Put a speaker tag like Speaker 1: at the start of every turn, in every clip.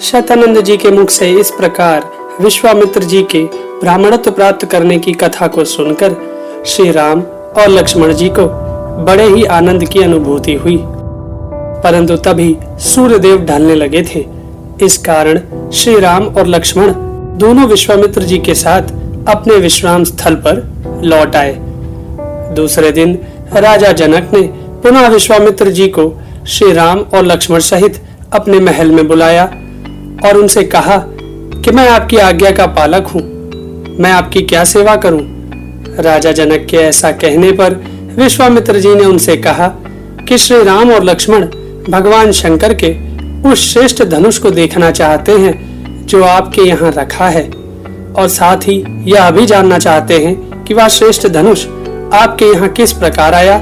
Speaker 1: शतानंद जी के मुख से इस प्रकार विश्वामित्र जी के ब्राह्मणत्व प्राप्त करने की कथा को सुनकर श्री राम और लक्ष्मण जी को बड़े ही आनंद की अनुभूति हुई। परंतु तभी सूर्यदेव ढलने लगे थे। इस कारण श्री राम और लक्ष्मण दोनों विश्वामित्र जी के साथ अपने विश्राम स्थल पर लौट आए। दूसरे दिन राजा जनक ने पुनः विश्वामित्र जी को श्री राम और लक्ष्मण सहित अपने महल में बुलाया और उनसे कहा कि मैं आपकी आज्ञा का पालक हूँ, मैं आपकी क्या सेवा करूं? राजा जनक के ऐसा कहने पर विश्वामित्र जी ने उनसे कहा कि श्री राम और लक्ष्मण भगवान शंकर के उस श्रेष्ठ धनुष को देखना चाहते हैं जो आपके यहाँ रखा है, और साथ ही यह भी जानना चाहते हैं कि वह श्रेष्ठ धनुष आपके यहाँ किस प्रकार आया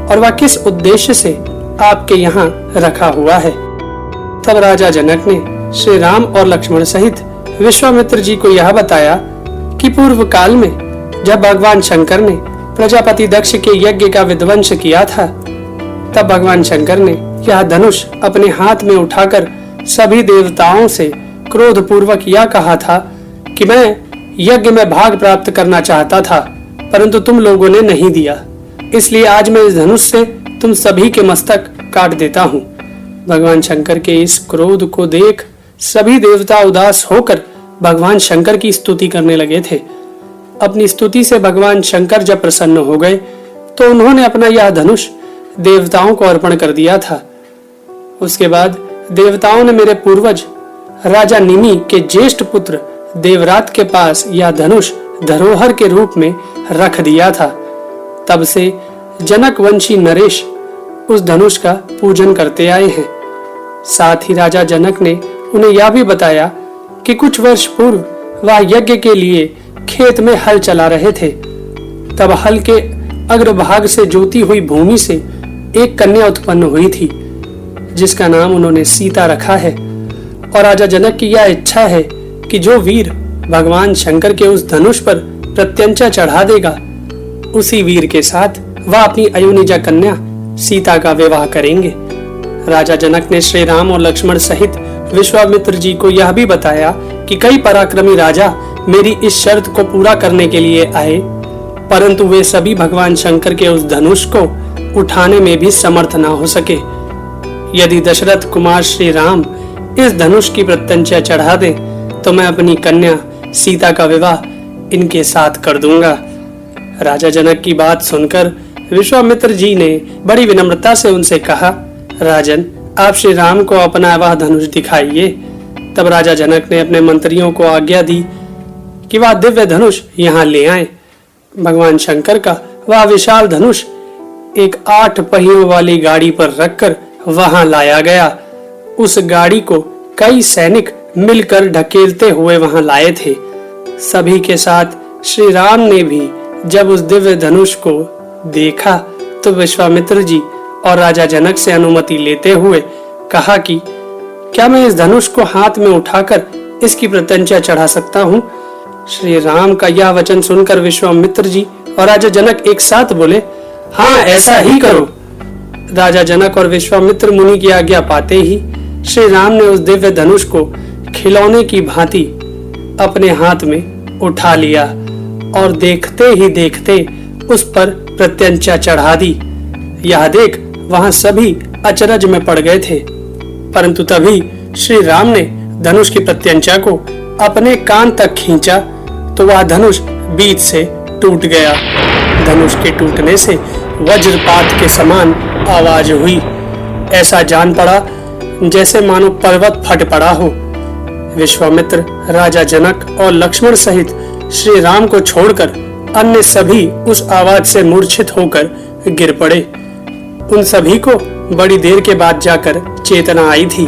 Speaker 1: और वह किस उद्देश्य से आपके यहाँ रखा हुआ है। तब राजा जनक ने श्री राम और लक्ष्मण सहित विश्वामित्र जी को यह बताया कि पूर्व काल में जब भगवान शंकर ने प्रजापति दक्ष के यज्ञ का विध्वंस किया था, तब भगवान शंकर ने यह धनुष अपने हाथ में उठाकर सभी देवताओं से क्रोध पूर्वक यह कहा था कि मैं यज्ञ में भाग प्राप्त करना चाहता था, परंतु तुम लोगों ने नहीं दिया, इसलिए आज मैं इस धनुष से तुम सभी के मस्तक काट देता हूँ। भगवान शंकर के इस क्रोध को देख सभी देवता उदास होकर भगवान शंकर की स्तुति करने लगे थे। अपनी स्तुति से भगवान शंकर जब प्रसन्न हो गए तो उन्होंने अपना यह धनुष देवताओं को अर्पण कर दिया था। उसके बाद देवताओं ने मेरे पूर्वज राजा निमि के ज्येष्ठ पुत्र देवरात के पास यह धनुष धरोहर के रूप में रख दिया था। तब से जनक वंशी नरेश उस धनुष का पूजन करते आए हैं। साथ ही राजा जनक ने उन्हें यह भी बताया कि कुछ वर्ष पूर्व वह यज्ञ के लिए खेत में हल चला रहे थे। तब हल के अग्रभाग से जोती हुई भूमि से एक कन्या उत्पन्न हुई थी, जिसका नाम उन्होंने सीता रखा है। और राजा जनक की यह इच्छा है कि जो वीर भगवान शंकर के उस धनुष पर प्रत्यंचा चढ़ा देगा, उसी वीर के साथ वह अपनी अयोनिजा कन्या सीता का विवाह करेंगे। राजा जनक ने श्री राम और लक्ष्मण सहित विश्वामित्र जी को यह भी बताया कि कई पराक्रमी राजा मेरी इस शर्त को पूरा करने के लिए आए, परंतु वे सभी भगवान शंकर के उस धनुष को उठाने में भी समर्थ न हो सके। यदि दशरथ कुमार श्री राम इस धनुष की प्रत्यंचा चढ़ा दे तो मैं अपनी कन्या सीता का विवाह इनके साथ कर दूंगा। राजा जनक की बात सुनकर विश्वामित्र जी ने बड़ी विनम्रता से उनसे कहा, राजन, आप श्री राम को अपना वह धनुष दिखाइए। तब राजा जनक ने अपने मंत्रियों को आज्ञा दी कि वह दिव्य धनुष यहाँ ले आए। भगवान शंकर का वह विशाल धनुष एक 8 पहियों वाली गाड़ी पर रखकर वहां लाया गया। उस गाड़ी को कई सैनिक मिलकर ढकेलते हुए वहां लाए थे। सभी के साथ श्री राम ने भी जब उस दिव्य धनुष को देखा तो विश्वामित्र जी और राजा जनक से अनुमति लेते हुए कहा कि क्या मैं इस धनुष को हाथ में उठाकर इसकी प्रत्यंचा चढ़ा सकता हूँ? श्री राम का यह वचन सुनकर विश्वामित्र जी और राजा जनक एक साथ बोले, हाँ, ऐसा ही करो। राजा जनक और विश्वामित्र मुनि की आज्ञा पाते ही श्री राम ने उस दिव्य धनुष को खिलौने की भांति अपने हाथ में उठा लिया और देखते ही देखते उस पर प्रत्यंचा चढ़ा दी। यह देख वहां सभी अचरज में पड़ गए थे। परंतु तभी श्री राम ने धनुष की प्रत्यंचा को अपने कान तक खींचा तो वह धनुष बीच से टूट गया। धनुष के टूटने से वज्रपात के समान आवाज हुई। ऐसा जान पड़ा जैसे मानो पर्वत फट पड़ा हो। विश्वामित्र, राजा जनक और लक्ष्मण सहित श्री राम को छोड़कर अन्य सभी उस आवाज से मूर्छित होकर गिर पड़े। उन सभी को बड़ी देर के बाद जाकर चेतना आई थी।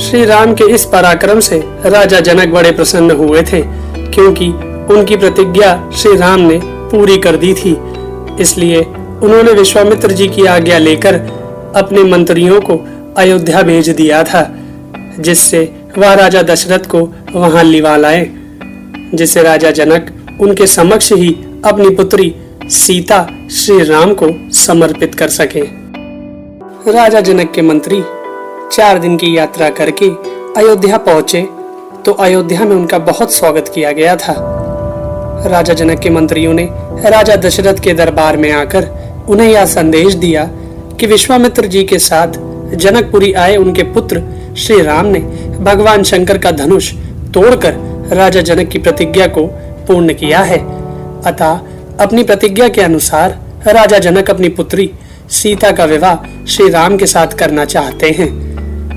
Speaker 1: श्री राम के इस पराक्रम से राजा जनक बड़े प्रसन्न हुए थे, क्योंकि उनकी प्रतिज्ञा श्री राम ने पूरी कर दी थी। इसलिए उन्होंने विश्वामित्र जी की आज्ञा लेकर अपने मंत्रियों को अयोध्या भेज दिया था, जिससे वह राजा दशरथ को वहां लिवा लाए, जिससे राजा जनक उनके समक्ष ही अपनी पुत्री सीता श्री राम को समर्पित कर सके। राजा जनक के मंत्री 4 दिन की यात्रा करके अयोध्या पहुंचे तो अयोध्या में उनका बहुत स्वागत किया गया था। राजा जनक के मंत्रियों ने राजा दशरथ के दरबार में आकर उन्हें यह संदेश दिया कि विश्वामित्र जी के साथ जनकपुरी आए उनके पुत्र श्री राम ने भगवान शंकर का धनुष तोड़कर राजा जनक की प्रतिज्ञा को पूर्ण किया है। अतः अपनी प्रतिज्ञा के अनुसार राजा जनक अपनी पुत्री सीता का विवाह श्री राम के साथ करना चाहते हैं।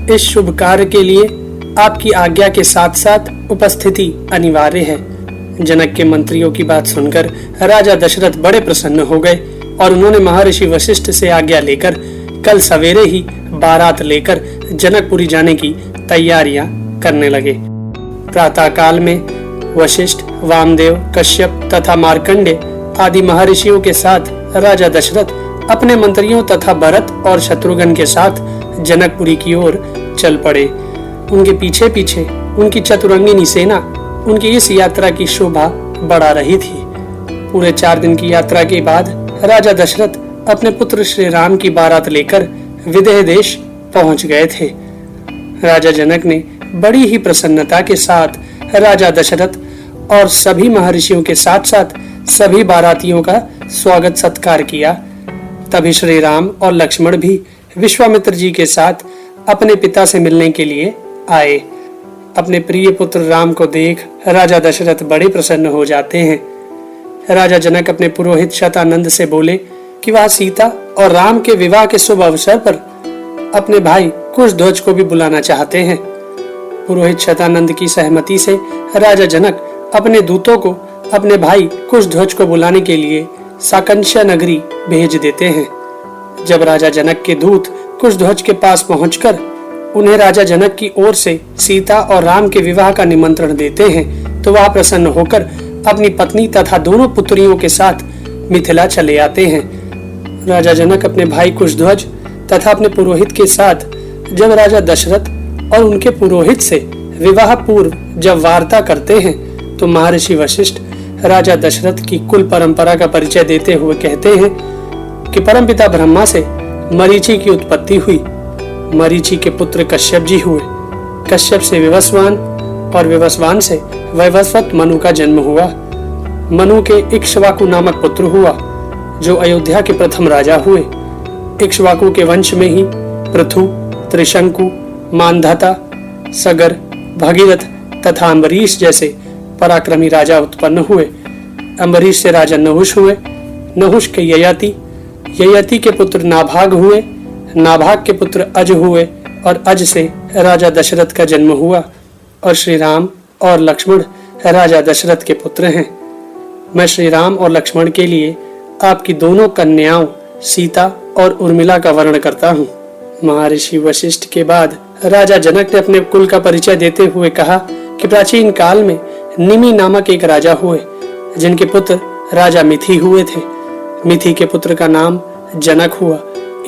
Speaker 1: इस शुभ कार्य के लिए आपकी आज्ञा के साथ साथ उपस्थिति अनिवार्य है। जनक के मंत्रियों की बात सुनकर राजा दशरथ बड़े प्रसन्न हो गए और उन्होंने महर्षि वशिष्ठ से आज्ञा लेकर कल सवेरे ही बारात लेकर जनकपुरी जाने की तैयारियां करने लगे। प्रातः काल में वशिष्ठ, वामदेव, कश्यप तथा मार्कंडे आदि महर्षियों के साथ राजा दशरथ अपने मंत्रियों तथा भरत और शत्रुघ्न के साथ जनकपुरी की ओर चल पड़े। उनके पीछे पीछे उनकी चतुरंगिनी सेना उनकी इस यात्रा की शोभा बढ़ा रही थी। पूरे 4 दिन की यात्रा के बाद राजा दशरथ अपने पुत्र श्री राम की बारात लेकर विदेह देश पहुंच गए थे। राजा जनक ने बड़ी ही प्रसन्नता के साथ राजा दशरथ और सभी महर्षियों के साथ साथ सभी बारातियों का स्वागत सत्कार किया। तभी श्री राम और लक्ष्मण भी विश्वामित्र जी के साथ अपने पिता से मिलने के लिए आए। अपने प्रिय पुत्र राम को देख राजा दशरथ बड़े प्रसन्न हो जाते हैं। राजा जनक अपने पुरोहित शतानंद से बोले कि वह सीता और राम के विवाह के शुभ अवसर पर अपने भाई कुशध्वज को भी बुलाना चाहते हैं। पुरोहित शतानंद की सहमति से राजा जनक अपने दूतों को अपने भाई कुशध्वज को बुलाने के लिए साकंशा नगरी भेज देते हैं। जब राजा जनक के दूत कुशध्वज के पास पहुंचकर उन्हें राजा जनक की ओर से सीता और राम के विवाह का निमंत्रण देते हैं तो वह प्रसन्न होकर अपनी पत्नी तथा दोनों पुत्रियों के साथ मिथिला चले आते हैं। राजा जनक अपने भाई कुशध्वज तथा अपने पुरोहित के साथ जब राजा दशरथ और उनके पुरोहित से विवाह पूर्व जब वार्ता करते हैं तो महर्षि वशिष्ठ राजा दशरथ की कुल परंपरा का परिचय देते हुए कहते हैं कि परमपिता ब्रह्मा से मरीचि की उत्पत्ति हुई। मरीचि के पुत्र कश्यप जी हुए। कश्यप से विवस्वान और विवस्वान से वैवस्वत मनु का जन्म हुआ। मनु के इक्ष्वाकु नामक पुत्र हुआ जो अयोध्या के प्रथम राजा हुए। इक्ष्वाकु के वंश में ही पृथु, त्रिशंकु, मानधाता, सगर, भगीरथ तथा अम्बरीश जैसे पराक्रमी राजा उत्पन्न हुए। अम्बरीश से राजा नहुष हुए। नहुष के ययाति, ययाति के पुत्र नाभाग हुए। नाभाग के पुत्र अज हुए और अज से राजा दशरथ का जन्म हुआ। और श्री राम और लक्ष्मण राजा दशरथ के पुत्र हैं। मैं श्री राम और लक्ष्मण के लिए आपकी दोनों कन्याओं सीता और उर्मिला का वर्णन करता हूँ। महर्षि वशिष्ठ के बाद राजा जनक ने अपने कुल का परिचय देते हुए कहा कि प्राचीन काल में निमि नामक एक राजा हुए जिनके पुत्र राजा मिथि हुए थे। मिथि के पुत्र का नाम जनक हुआ।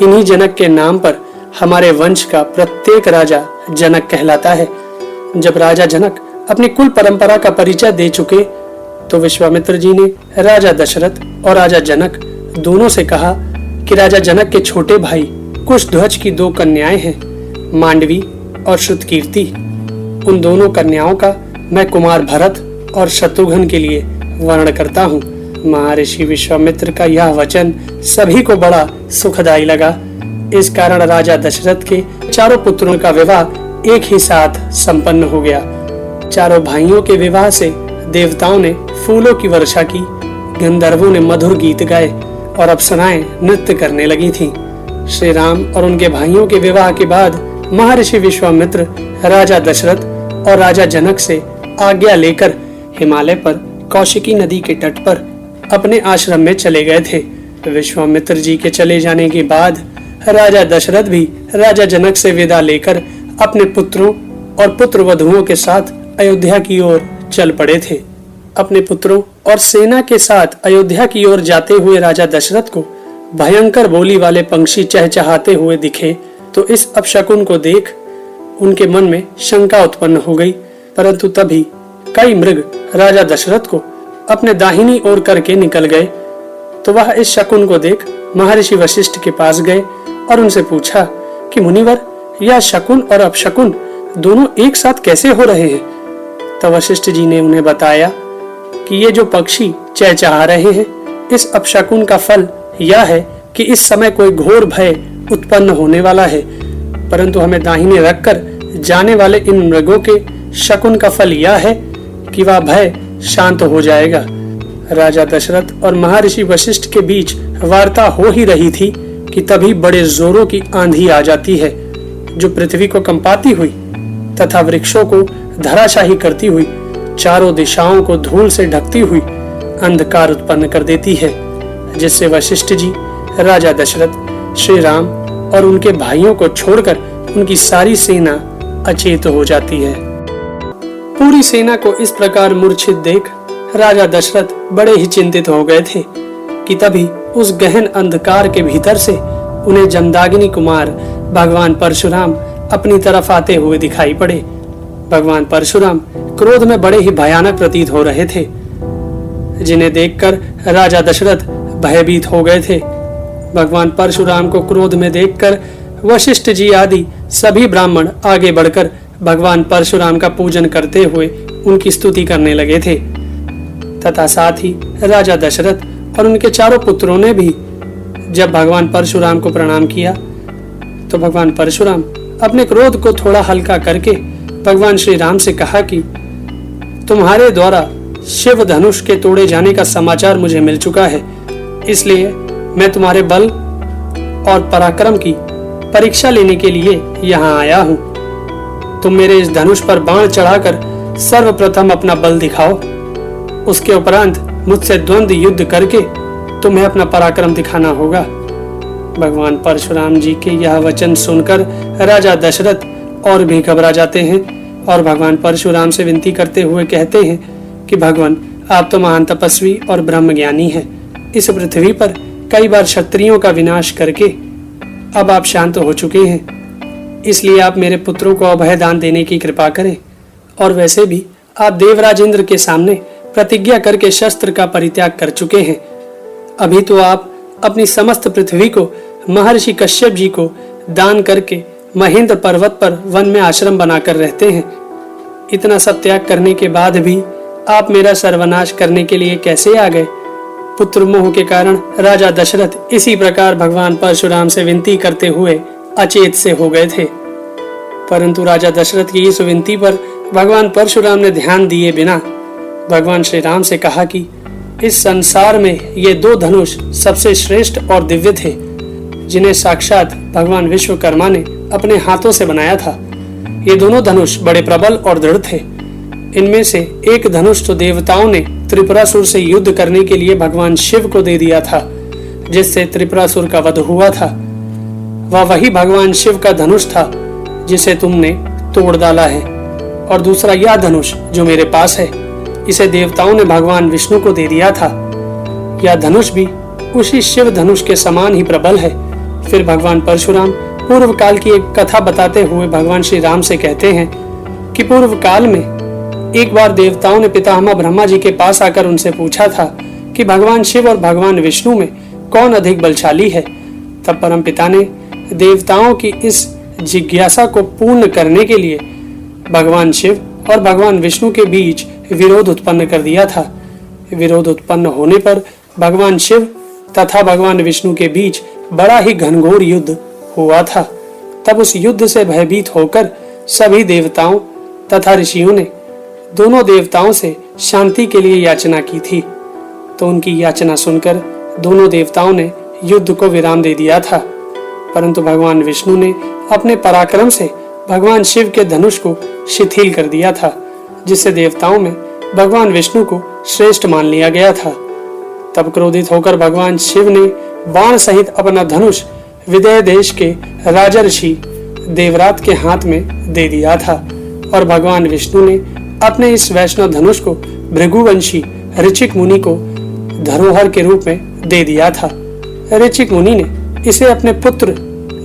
Speaker 1: इन्हीं जनक के नाम पर हमारे वंश का प्रत्येक राजा जनक कहलाता है। जब राजा जनक अपनी कुल परंपरा का परिचय दे चुके तो विश्वामित्र जी ने राजा दशरथ और राजा जनक दोनों से कहा कि राजा जनक के छोटे भाई कुशध्वज की 2 कन्याएं हैं, मांडवी और श्रुतकीर्ति। उन दोनों कन्याओं का मैं कुमार भरत और शत्रुघ्न के लिए वर्णन करता हूँ। महर्षि विश्वामित्र का यह वचन सभी को बड़ा सुखदायी लगा। इस कारण राजा दशरथ के चारों पुत्रों का विवाह एक ही साथ संपन्न हो गया। चारों भाइयों के विवाह से देवताओं ने फूलों की वर्षा की, गंधर्वों ने मधुर गीत गाए और अप्सराएं नृत्य करने लगी थीं। श्री राम और उनके भाइयों के विवाह के बाद महर्षि विश्वामित्र राजा दशरथ और राजा जनक से आज्ञा लेकर हिमालय पर कौशिकी नदी के तट पर अपने आश्रम में चले गए थे। विश्वामित्र जी के चले जाने के बाद राजा दशरथ भी राजा जनक से विदा लेकर अपने पुत्रों और पुत्र वधुओं के साथ अयोध्या की ओर चल पड़े थे। अपने पुत्रों और सेना के साथ अयोध्या की ओर जाते हुए राजा दशरथ को भयंकर बोली वाले पंक्षी चहचहाते हुए दिखे तो इस अपशकुन को देख उनके मन में शंका उत्पन्न हो गई। परंतु तभी कई मृग राजा दशरथ को अपने दाहिनी ओर करके निकल गए तो वह इस शकुन को देख महर्षि वशिष्ठ के पास गए और उनसे पूछा कि मुनिवर, यह शकुन और अपशकुन दोनों एक साथ कैसे हो रहे हैं? तब वशिष्ठ जी ने उन्हें बताया कि ये जो पक्षी चहचहा रहे हैं, इस अपशकुन का फल यह है कि इस समय कोई घोर भय उत्पन्न होने वाला है, परंतु हमें दाहिने रखकर जाने वाले इन मृगों के शकुन का फल यह है कि वह भय शांत हो जाएगा। राजा दशरथ और महर्षि वशिष्ठ के बीच वार्ता हो ही रही थी कि तभी बड़े जोरों की आंधी आ जाती है, जो पृथ्वी को कंपाती हुई तथा वृक्षों को धराशाही करती हुई चारों दिशाओं को धूल से ढकती हुई अंधकार उत्पन्न कर देती है, जिससे वशिष्ठ जी, राजा दशरथ, श्री राम और उनके भाइयों को छोड़कर उनकी सारी सेना अचेत हो जाती है। पूरी सेना को इस प्रकार मूर्छित देख राजा दशरथ बड़े ही चिंतित हो गए थे कि तभी उस गहन अंधकार के भीतर से उन्हें जमदाग्नि कुमार भगवान परशुराम अपनी तरफ आते हुए दिखाई पड़े। भगवान परशुराम क्रोध में बड़े ही भयानक प्रतीत हो रहे थे, जिन्हें देखकर राजा दशरथ भयभीत हो गए थे। भगवान परशुराम को क्रोध में देखकर वशिष्ठ जी आदि सभी ब्राह्मण आगे बढ़कर भगवान परशुराम का पूजन करते हुए उनकी स्तुति करने लगे थे, तथा साथ ही राजा दशरथ और उनके चारों पुत्रों ने भी जब भगवान परशुराम को प्रणाम किया तो भगवान परशुराम अपने क्रोध को थोड़ा हल्का करके भगवान श्री राम से कहा कि तुम्हारे द्वारा शिव धनुष के तोड़े जाने का समाचार मुझे मिल चुका है, इसलिए मैं तुम्हारे बल और पराक्रम की परीक्षा लेने के लिए यहाँ आया हूँ। तुम मेरे इस धनुष पर बाण चढ़ाकर सर्वप्रथम अपना बल दिखाओ, उसके उपरांत मुझसे द्वंद्व युद्ध करके तुम्हें अपना पराक्रम दिखाना होगा। भगवान परशुराम जी के यह वचन सुनकर राजा दशरथ और भी घबरा जाते हैं और भगवान परशुराम से विनती करते हुए कहते हैं कि भगवान, आप तो महान तपस्वी और ब्रह्मज्ञानी हैं। इस पृथ्वी पर कई बार क्षत्रियों का विनाश करके अब आप शांत हो चुके हैं, इसलिए आप मेरे पुत्रों को अभय दान देने की कृपा करें। और वैसे भी आप देवराज इंद्र के सामने प्रतिज्ञा करके शस्त्र का परित्याग कर चुके हैं। अभी तो आप अपनी समस्त पृथ्वी को महर्षि कश्यप जी को दान करके महेंद्र पर्वत पर वन में आश्रम बनाकर रहते हैं। इतना सब त्याग करने के बाद भी आप मेरा सर्वनाश करने के लिए कैसे आ गए? पुत्र मोह के कारण राजा दशरथ इसी प्रकार भगवान परशुराम से विनती करते हुए अचेत से हो गए थे, परंतु राजा दशरथ की इस विनती पर भगवान परशुराम ने ध्यान दिए बिना भगवान श्री राम से कहा कि इस संसार में ये दो धनुष सबसे श्रेष्ठ और दिव्य थे, जिन्हें साक्षात भगवान विश्वकर्मा ने अपने हाथों से बनाया था। ये दोनों धनुष बड़े प्रबल और दृढ़ थे। इनमें से एक धनुष तो देवताओं ने त्रिपुरासुर से युद्ध करने के लिए भगवान शिव को दे दिया था, जिससे त्रिपुरासुर का वध हुआ था। वह वही भगवान शिव का धनुष था जिसे तुमने तोड़ डाला है। और दूसरा यह धनुष जो मेरे पास है, इसे देवताओं ने भगवान विष्णु को दे दिया था। यह धनुष भी उसी शिव धनुष के समान ही प्रबल है। फिर भगवान परशुराम पूर्व काल की एक कथा बताते हुए भगवान श्री राम से कहते हैं कि पूर्व काल में एक बार देवताओं ने पितामह ब्रह्मा जी के पास आकर उनसे पूछा था कि भगवान शिव और भगवान विष्णु में कौन अधिक बलशाली है। तब परम पिता ने देवताओं की इस जिज्ञासा को पूर्ण करने के लिए भगवान शिव और भगवान विष्णु के बीच विरोध उत्पन्न कर दिया था। विरोध उत्पन्न होने पर भगवान शिव तथा भगवान विष्णु के बीच बड़ा ही घनघोर युद्ध हुआ था। तब उस युद्ध से भयभीत होकर सभी देवताओं तथा ऋषियों ने दोनों देवताओं से शांति के लिए याचना की थी, तो उनकी याचना सुनकर दोनों देवताओं ने युद्ध को विराम दे दिया था। परंतु भगवान विष्णु ने अपने पराक्रम से भगवान शिव के धनुष को शिथिल कर दिया था, जिससे देवताओं में भगवान विष्णु को श्रेष्ठ मान लिया गया था। तब क्रोधित होकर भगवान शिव ने बाण सहित अपना धनुष विदेह देश के राजा ऋषि देवरात के हाथ में दे दिया था, और भगवान विष्णु ने अपने इस वैष्णव धनुष को भृगुवंशी ऋचिक मुनि को धरोहर के रूप में दे दिया था। ऋचिक मुनि ने इसे अपने पुत्र,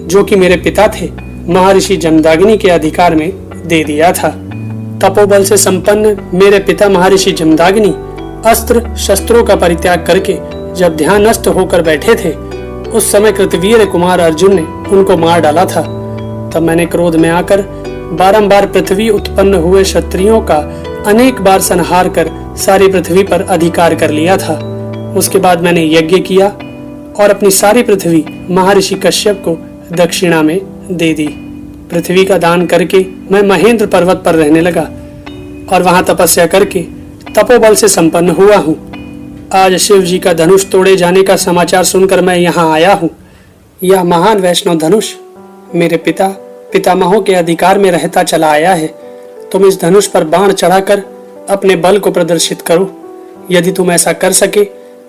Speaker 1: जो कि मेरे पिता थे, महर्षि जमदाग्नि के अधिकार में दे दिया था। तपोबल से संपन्न मेरे पिता महर्षि जमदाग्नि अस्त्र शस्त्रों का परित्याग करके जब ध्यान नष्ट होकर बैठे थे, उस समय कृतवीर कुमार अर्जुन ने उनको मार डाला था। तब मैंने क्रोध में आकर बारंबार पृथ्वी उत्पन्न हुए क्षत्रियों का अनेक बार संहार कर सारी पृथ्वी पर अधिकार कर लिया था। उसके बाद मैंने यज्ञ किया और अपनी सारी पृथ्वी महर्षि कश्यप को दक्षिणा में दे दी। पृथ्वी का दान करके मैं महेंद्र पर्वत पर रहने लगा और वहां तपस्या करके तपोबल से संपन्न हुआ हूँ। आज शिव जी का धनुष तोड़े जाने का समाचार सुनकर मैं यहाँ आया हूँ। यह महान वैष्णव धनुष मेरे पितामहों के अधिकार में रहता चला आया है। तुम इस धनुष पर बाण चढ़ाकर अपने बल को प्रदर्शित करो। यदि तुम ऐसा कर सके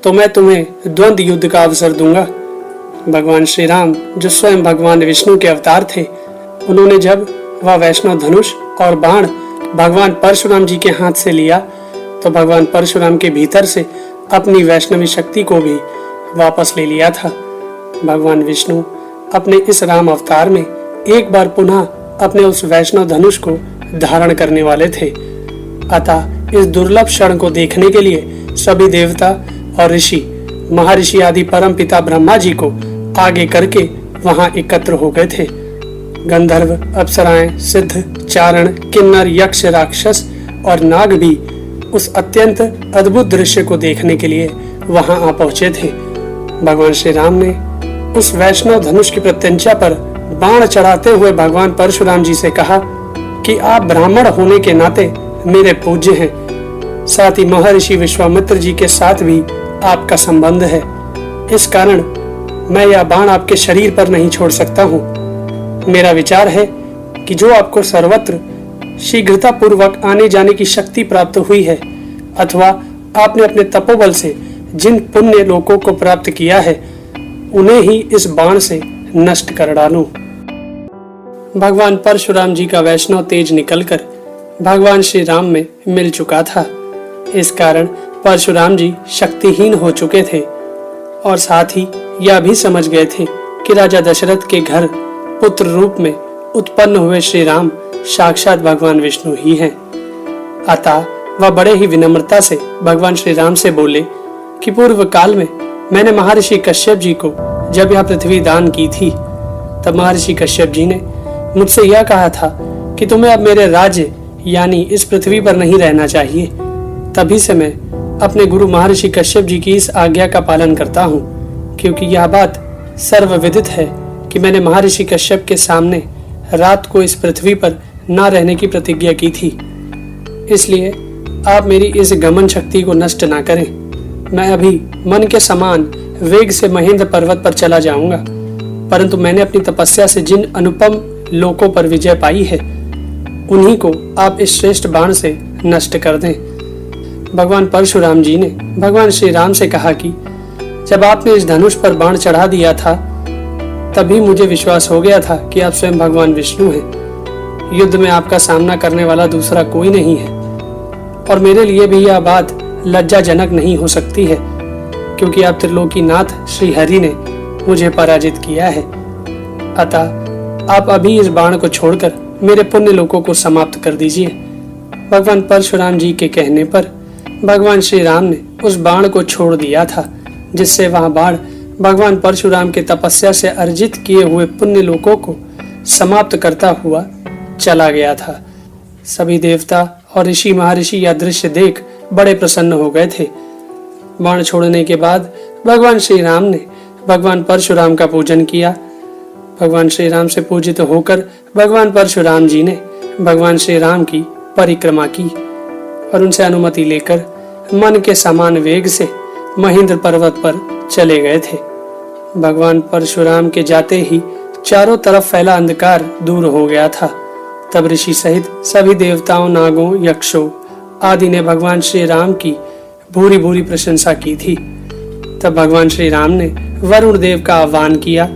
Speaker 1: तो मैं तुम्हें द्वंद्व युद्ध का अवसर दूंगा। भगवान श्री राम जो स्वयं भगवान विष्णु के अवतार थे, उन्होंने जब वह वैष्णव धनुष और बाण भगवान परशुराम जी के हाथ से लिया तो भगवान परशुराम के भीतर से अपनी वैष्णवी शक्ति को भी वापस ले लिया था। भगवान विष्णु अपने इस राम अवतार में एक बार पुनः अपने उस वैष्णव धनुष को धारण करने वाले थे। अतः इस दुर्लभ क्षण को देखने के लिए सभी देवता और ऋषि, महर्षि आदि परम पिता ब्रह्मा जी को आगे करके वहां एकत्र हो गए थे। गंधर्व, अप्सराएं, सिद्ध, चारण, किन्नर, यक्ष, राक्षस और नाग भी उस अत्यंत अद्भुत दृश्य को देखने के लिए वहां आ पहुंचे थे। भगवान श्री राम ने उस वैष्णव धनुष की प्रत्यंचा पर बाण चढ़ाते हुए भगवान परशुराम जी से कहा कि आप ब्राह्मण होने के नाते मेरे पूज्य हैं। साथ ही महर्षि विश्वामित्र जी के साथ भी आपका संबंध है। इस कारण मैं यह बाण आपके शरीर पर नहीं छोड़ सकता हूँ। मेरा विचार है कि जो आपको सर्वत्र शीघ्रता पूर्वक आने जाने की शक्ति प्राप्त हुई है, अथवा आपने अपने तपोबल से जिन पुण्य लोकों को प्राप्त किया है, उन्हें ही इस बाण से नष्ट कर डालूं। भगवान परशुराम जी का वैष्णव तेज निकलकर भगवान श्री राम में मिल चुका था। इस कारण परशुराम जी शक्तिहीन हो चुके थे और साथ ही यह भी समझ गए थे कि राजा दशरथ के घर पुत्र रूप में उत्पन्न हुए श्री राम साक्षात भगवान विष्णु ही हैं। अतः वह बड़े ही विनम्रता से भगवान श्री राम से बोले कि पूर्व काल में मैंने महर्षि कश्यप जी को जब यह पृथ्वी दान की थी, तब महर्षि कश्यप जी ने मुझसे यह कहा था कि तुम्हें अब मेरे राज्य यानी इस पृथ्वी पर नहीं रहना चाहिए। तभी से मैं अपने गुरु महर्षि कश्यप जी की इस आज्ञा का पालन करता हूँ, क्योंकि यह बात सर्वविदित है कि मैंने महर्षि कश्यप के सामने रात को इस पृथ्वी पर न रहने की प्रतिज्ञा की थी। इसलिए आप मेरी इस गमन शक्ति को नष्ट ना करें। मैं अभी मन के समान वेग से महेंद्र पर्वत पर चला जाऊंगा, परंतु मैंने अपनी तपस्या से जिन अनुपम लोकों पर विजय पाई है, उन्हीं को आप इस श्रेष्ठ बाण से नष्ट कर दें। भगवान परशुराम जी ने भगवान श्री राम से कहा कि जब आपने इस धनुष पर बाण चढ़ा दिया था, तभी मुझे विश्वास हो गया था कि आप स्वयं भगवान विष्णु हैं। युद्ध में आपका सामना करने वाला दूसरा कोई नहीं है और मेरे लिए भी यह बात लज्जाजनक नहीं हो सकती है, क्योंकि आप त्रिलोकीनाथ श्री हरि ने मुझे पराजित किया है। अतः आप अभी इस बाण को छोड़कर मेरे पुण्य लोकों को समाप्त कर दीजिए। भगवान परशुराम जी के कहने पर भगवान श्री राम ने उस बाण को छोड़ दिया था, जिससे वह बाण भगवान परशुराम के तपस्या से अर्जित किए हुए पुण्य लोकों को समाप्त करता हुआ चला गया था। सभी देवता और ऋषि महर्षि यह दृश्य देख बड़े प्रसन्न हो गए थे। बाण छोड़ने के बाद भगवान श्री राम ने भगवान परशुराम का पूजन किया। भगवान श्री राम से पूजित होकर भगवान परशुराम जी ने भगवान श्री राम की परिक्रमा की और उनसे अनुमति लेकर मन के समान वेग से महेंद्र पर्वत पर चले गए थे। भगवान परशुराम के जाते ही चारों तरफ फैला अंधकार दूर हो गया था। तब ऋषि सहित सभी देवताओं, नागों, यक्षों आदि ने भगवान श्री राम की भूरी भूरी प्रशंसा की थी। तब भगवान श्री राम ने वरुण देव का आह्वान किया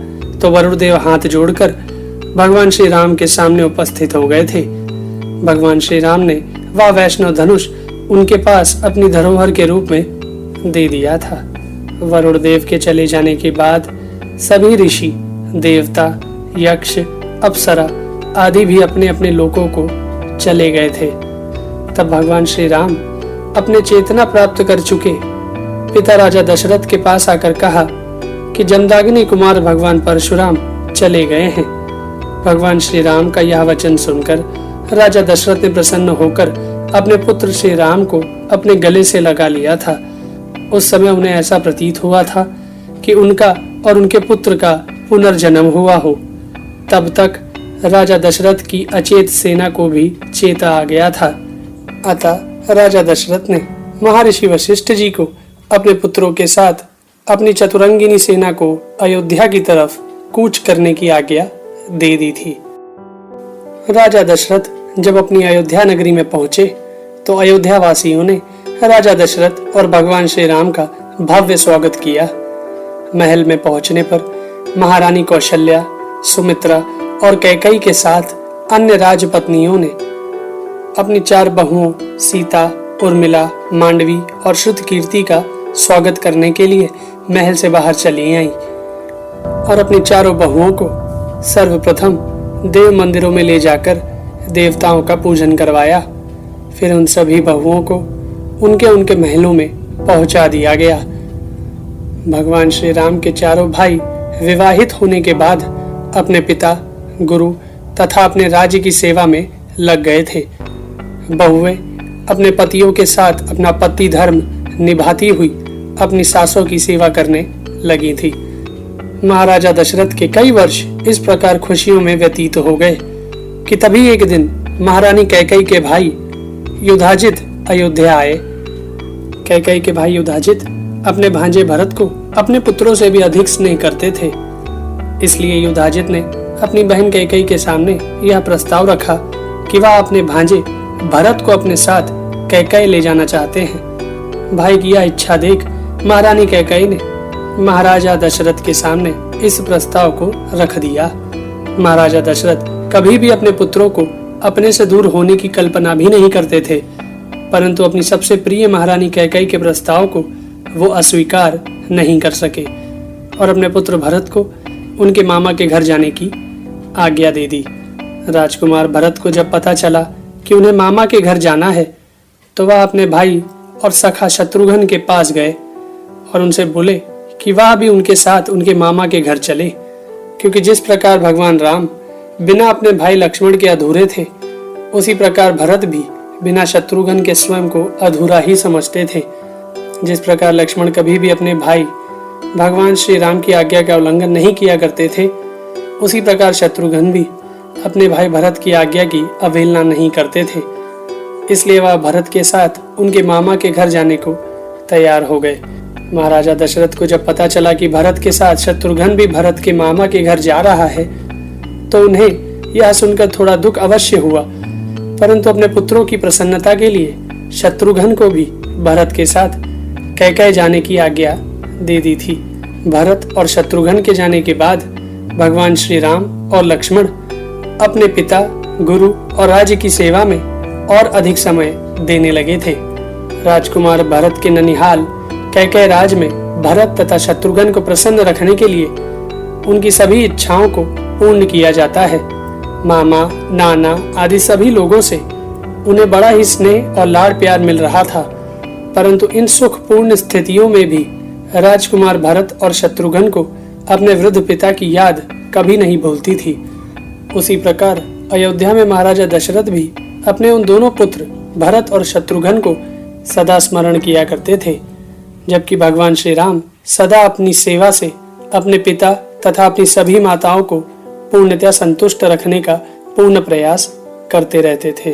Speaker 1: तो वरुण देव हाथ जोड़कर भगवान श्री राम के सामने उपस्थित हो गए थे। भगवान श्री राम ने वह वैष्णव धनुष उनके पास अपनी धरोहर के रूप में दे दिया था। वरुण देव के चले जाने के बाद सभी ऋषि, देवता, यक्ष, अप्सरा आदि भी अपने अपने लोकों को चले गए थे। तब भगवान श्री राम अपने चेतना प्राप्त कर चुके पिता राजा दशरथ के पास आकर कहा कि जमदाग्नि कुमार भगवान परशुराम चले गए हैं। भगवान श्री राम का यह वचन सुनकर राजा दशरथ ने प्रसन्न होकर अपने पुत्र श्री राम को अपने गले से लगा लिया था। उस समय उन्हें ऐसा प्रतीत हुआ था कि उनका और उनके पुत्र का पुनर्जन्म हुआ हो। तब तक राजा दशरथ की अचेत सेना को भी चेता आ गया था। अतः राजा दशरथ ने महर्षि वशिष्ठ जी को अपने पुत्रों के साथ अपनी चतुरंगिनी सेना को अयोध्या की तरफ कूच करने की आज्ञा दे दी थी। राजा दशरथ जब अपनी अयोध्या नगरी में पहुंचे तो अयोध्या वासियों ने राजा दशरथ और भगवान श्री राम का भव्य स्वागत किया। महल में पहुंचने पर महारानी कौशल्या, सुमित्रा और कैकेयी के साथ अन्य राजपत्नियों ने अपनी 4 बहुओं सीता, उर्मिला, मांडवी और श्रुतकीर्ति का स्वागत करने के लिए महल से बाहर चली आईं और अपनी 4 बहुओं को सर्वप्रथम देव मंदिरों में ले जाकर देवताओं का पूजन करवाया। फिर उन सभी बहुओं को उनके उनके महलों में पहुंचा दिया गया। भगवान श्री राम के 4 भाई विवाहित होने के बाद अपने पिता, गुरु तथा अपने राज्य की सेवा में लग गए थे। बहुएं अपने पतियों के साथ अपना पति धर्म निभाती हुई अपनी सासों की सेवा करने लगी थी। महाराजा दशरथ के कई वर्ष इस प्रकार खुशियों में व्यतीत हो गए कि तभी एक दिन महारानी कैकेयी के भाई युधाजित अयोध्या आए। कैकेयी के भाई युधाजित अपने भांजे भरत को अपने पुत्रों से भी अधिक स्नेह करते थे। इसलिए युधाजित ने अपनी बहन कैकेयी के सामने यह प्रस्ताव रखा कि वह अपने भांजे भरत को अपने साथ कैकेयी ले जाना चाहते हैं। भाई की यह इच्छा देख महारानी कैकेयी ने महाराजा दशरथ के सामने इस प्रस्ताव को रख दिया। महाराजा दशरथ कभी भी अपने पुत्रों को अपने से दूर होने की कल्पना भी नहीं करते थे, परंतु अपनी सबसे प्रिय महारानी कैकेयी के प्रस्ताव को वो अस्वीकार नहीं कर सके और अपने पुत्र भरत को उनके मामा के घर जाने की आज्ञा दे दी। राजकुमार भरत को जब पता चला कि उन्हें मामा के घर जाना है तो वह अपने भाई और सखा शत्रुघ्न के पास गए और उनसे बोले कि वह भी उनके साथ उनके मामा के घर चले, क्योंकि जिस प्रकार भगवान राम बिना अपने भाई लक्ष्मण के अधूरे थे, उसी प्रकार भरत भी बिना शत्रुघ्न के स्वयं को अधूरा ही समझते थे। जिस प्रकार लक्ष्मण कभी भी अपने भाई भगवान श्री राम की आज्ञा का उल्लंघन नहीं किया करते थे, उसी प्रकार शत्रुघ्न भी अपने भाई भरत की आज्ञा की अवहेलना नहीं करते थे। इसलिए वह भरत के साथ उनके मामा के घर जाने को तैयार हो गए। महाराजा दशरथ को जब पता चला कि भरत के साथ शत्रुघ्न भी भरत के मामा के घर जा रहा है तो उन्हें यह सुनकर थोड़ा दुख अवश्य हुआ, परंतु अपने पुत्रों की प्रसन्नता के लिए शत्रुघ्न को भी भरत के साथ कैकेयी जाने की आज्ञा दे दी थी। भरत और शत्रुघ्न के जाने के बाद भगवान श्री राम और लक्ष्मण अपने पिता, गुरु और राज्य की सेवा में और अधिक समय देने लगे थे। राजकुमार भरत के ननिहाल कैकेयी राज में भरत तथा शत्रुघ्न को प्रसन्न रखने के लिए उनकी सभी इच्छाओं को पूर्ण किया जाता है। मामा, नाना आदि सभी लोगों से उन्हें बड़ा ही स्नेह और लाड़ प्यार मिल रहा था, परंतु इन सुखपूर्ण स्थितियों में भी राजकुमार भरत और शत्रुघ्न को अपने वृद्ध पिता की याद कभी नहीं भूलती थी। उसी प्रकार अयोध्या में महाराजा दशरथ भी अपने उन दोनों पुत्र भरत और शत्रुघ्न को सदा स्मरण किया करते थे, जबकि भगवान श्री राम सदा अपनी सेवा से अपने पिता तथा अपनी सभी माताओं को पूर्णतया संतुष्ट रखने का पूर्ण प्रयास करते रहते थे।